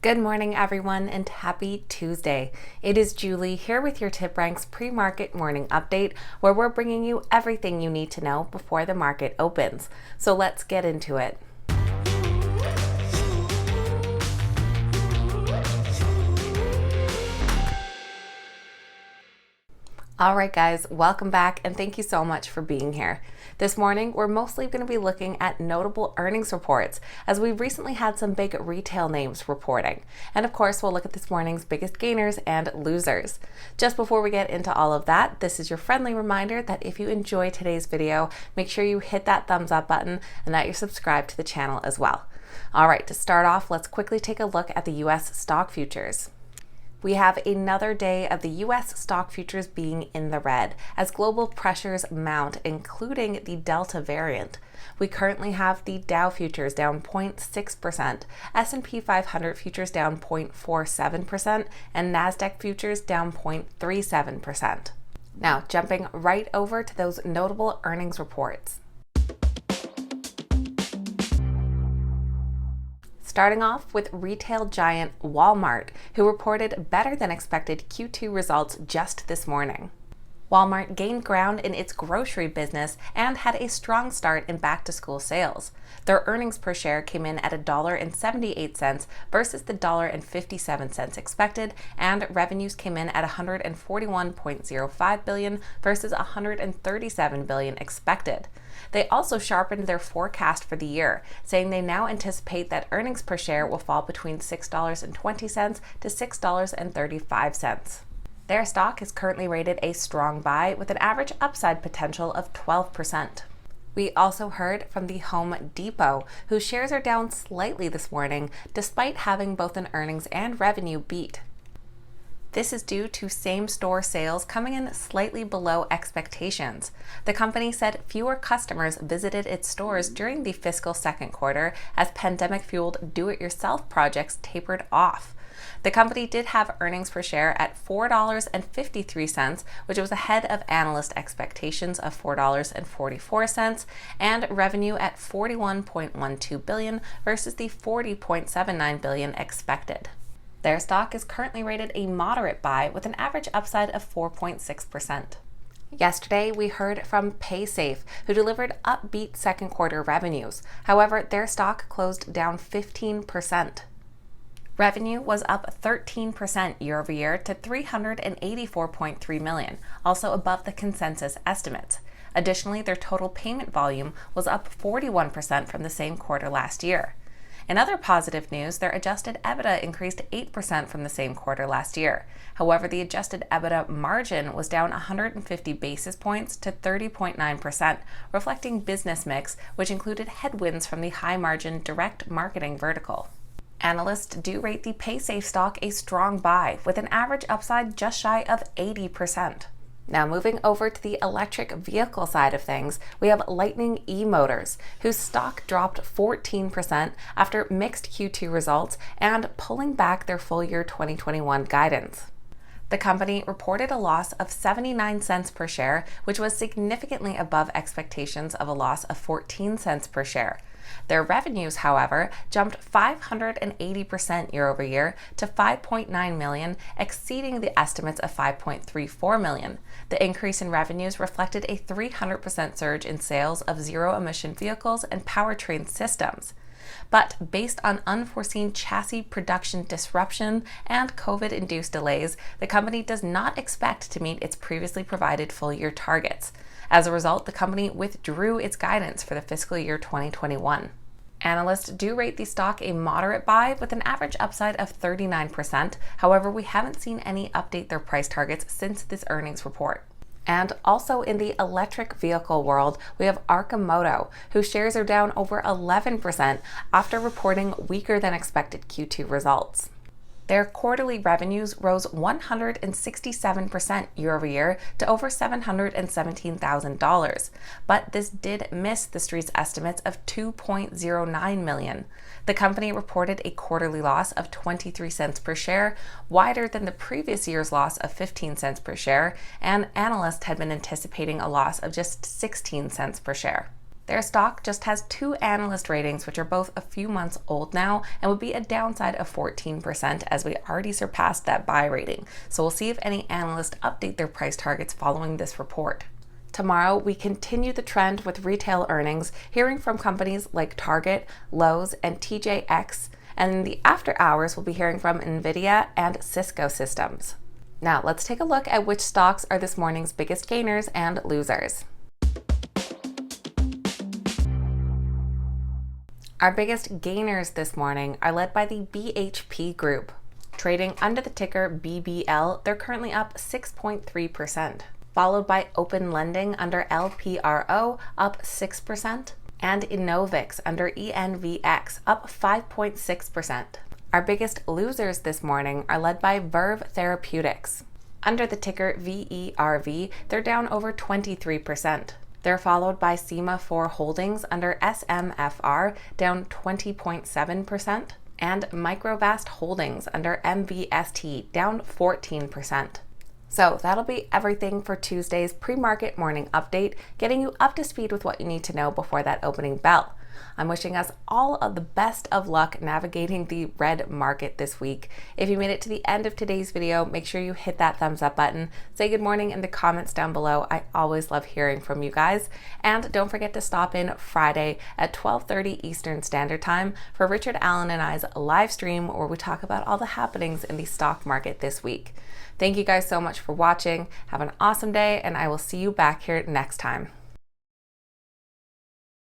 Good morning, everyone, and happy Tuesday. It is Julie here with your TipRanks pre-market morning update, where we're bringing you everything you need to know before the market opens. So let's get into it. All right, guys, welcome back, and thank you so much for being here. This morning, we're mostly going to be looking at notable earnings reports, as we've recently had some big retail names reporting. And of course, we'll look at this morning's biggest gainers and losers. Just before we get into all of that, this is your friendly reminder that if you enjoy today's video, make sure you hit that thumbs up button and that you're subscribed to the channel as well. All right, to start off, let's quickly take a look at the US stock futures. We have another day of the U.S. stock futures being in the red as global pressures mount, including the Delta variant. We currently have the Dow futures down 0.6%, S&P 500 futures down 0.47%, and NASDAQ futures down 0.37%. Now, jumping right over to those notable earnings reports. Starting off with retail giant Walmart, who reported better than expected Q2 results just this morning. Walmart gained ground in its grocery business and had a strong start in back-to-school sales. Their earnings per share came in at $1.78 versus the $1.57 expected, and revenues came in at $141.05 billion versus $137 billion expected. They also sharpened their forecast for the year, saying they now anticipate that earnings per share will fall between $6.20 to $6.35. Their stock is currently rated a strong buy with an average upside potential of 12%. We also heard from the Home Depot, whose shares are down slightly this morning despite having both an earnings and revenue beat. This is due to same-store sales coming in slightly below expectations. The company said fewer customers visited its stores during the fiscal second quarter as pandemic-fueled do-it-yourself projects tapered off. The company did have earnings per share at $4.53, which was ahead of analyst expectations of $4.44, and revenue at $41.12 billion versus the $40.79 billion expected. Their stock is currently rated a moderate buy with an average upside of 4.6%. Yesterday, we heard from PaySafe, who delivered upbeat second quarter revenues. However, their stock closed down 15%. Revenue was up 13% year over year to $384.3 million, also above the consensus estimates. Additionally, their total payment volume was up 41% from the same quarter last year. In other positive news, their adjusted EBITDA increased 8% from the same quarter last year. However, the adjusted EBITDA margin was down 150 basis points to 30.9%, reflecting business mix, which included headwinds from the high-margin direct marketing vertical. Analysts do rate the PaySafe stock a strong buy, with an average upside just shy of 80%. Now moving over to the electric vehicle side of things, we have Lightning eMotors, whose stock dropped 14% after mixed Q2 results and pulling back their full year 2021 guidance. The company reported a loss of 79 cents per share, which was significantly above expectations of a loss of 14 cents per share. Their revenues, however, jumped 580% year over year to $5.9 million, exceeding the estimates of $5.34 million. The increase in revenues reflected a 300% surge in sales of zero-emission vehicles and powertrain systems. But based on unforeseen chassis production disruption and COVID-induced delays, the company does not expect to meet its previously provided full-year targets. As a result, the company withdrew its guidance for the fiscal year 2021. Analysts do rate the stock a moderate buy with an average upside of 39%. However, we haven't seen any update their price targets since this earnings report. And also in the electric vehicle world, we have Arcimoto, whose shares are down over 11% after reporting weaker than expected Q2 results. Their quarterly revenues rose 167% year over year to over $717,000, but this did miss the street's estimates of $2.09 million. The company reported a quarterly loss of 23 cents per share, wider than the previous year's loss of 15 cents per share, and analysts had been anticipating a loss of just 16 cents per share. Their stock just has 2 analyst ratings, which are both a few months old now and would be a downside of 14% as we already surpassed that buy rating. So we'll see if any analysts update their price targets following this report. Tomorrow, we continue the trend with retail earnings, hearing from companies like Target, Lowe's, and TJX. And in the after hours, we'll be hearing from NVIDIA and Cisco Systems. Now, let's take a look at which stocks are this morning's biggest gainers and losers. Our biggest gainers this morning are led by the BHP Group. Trading under the ticker BBL, they're currently up 6.3%, followed by Open Lending under LPRO, up 6%, and Innovix under ENVX, up 5.6%. Our biggest losers this morning are led by Verve Therapeutics. Under the ticker VERV, they're down over 23%. They're followed by Sema4 Holdings under SMFR, down 20.7%, and Microvast Holdings under MVST, down 14%. So that'll be everything for Tuesday's pre-market morning update, getting you up to speed with what you need to know before that opening bell. I'm wishing us all of the best of luck navigating the red market this week. If you made it to the end of today's video, make sure you hit that thumbs up button. Say good morning in the comments down below. I always love hearing from you guys. And don't forget to stop in Friday at 12:30 Eastern Standard Time for Richard Allen and I's live stream where we talk about all the happenings in the stock market this week. Thank you guys so much for watching. Have an awesome day, and I will see you back here next time.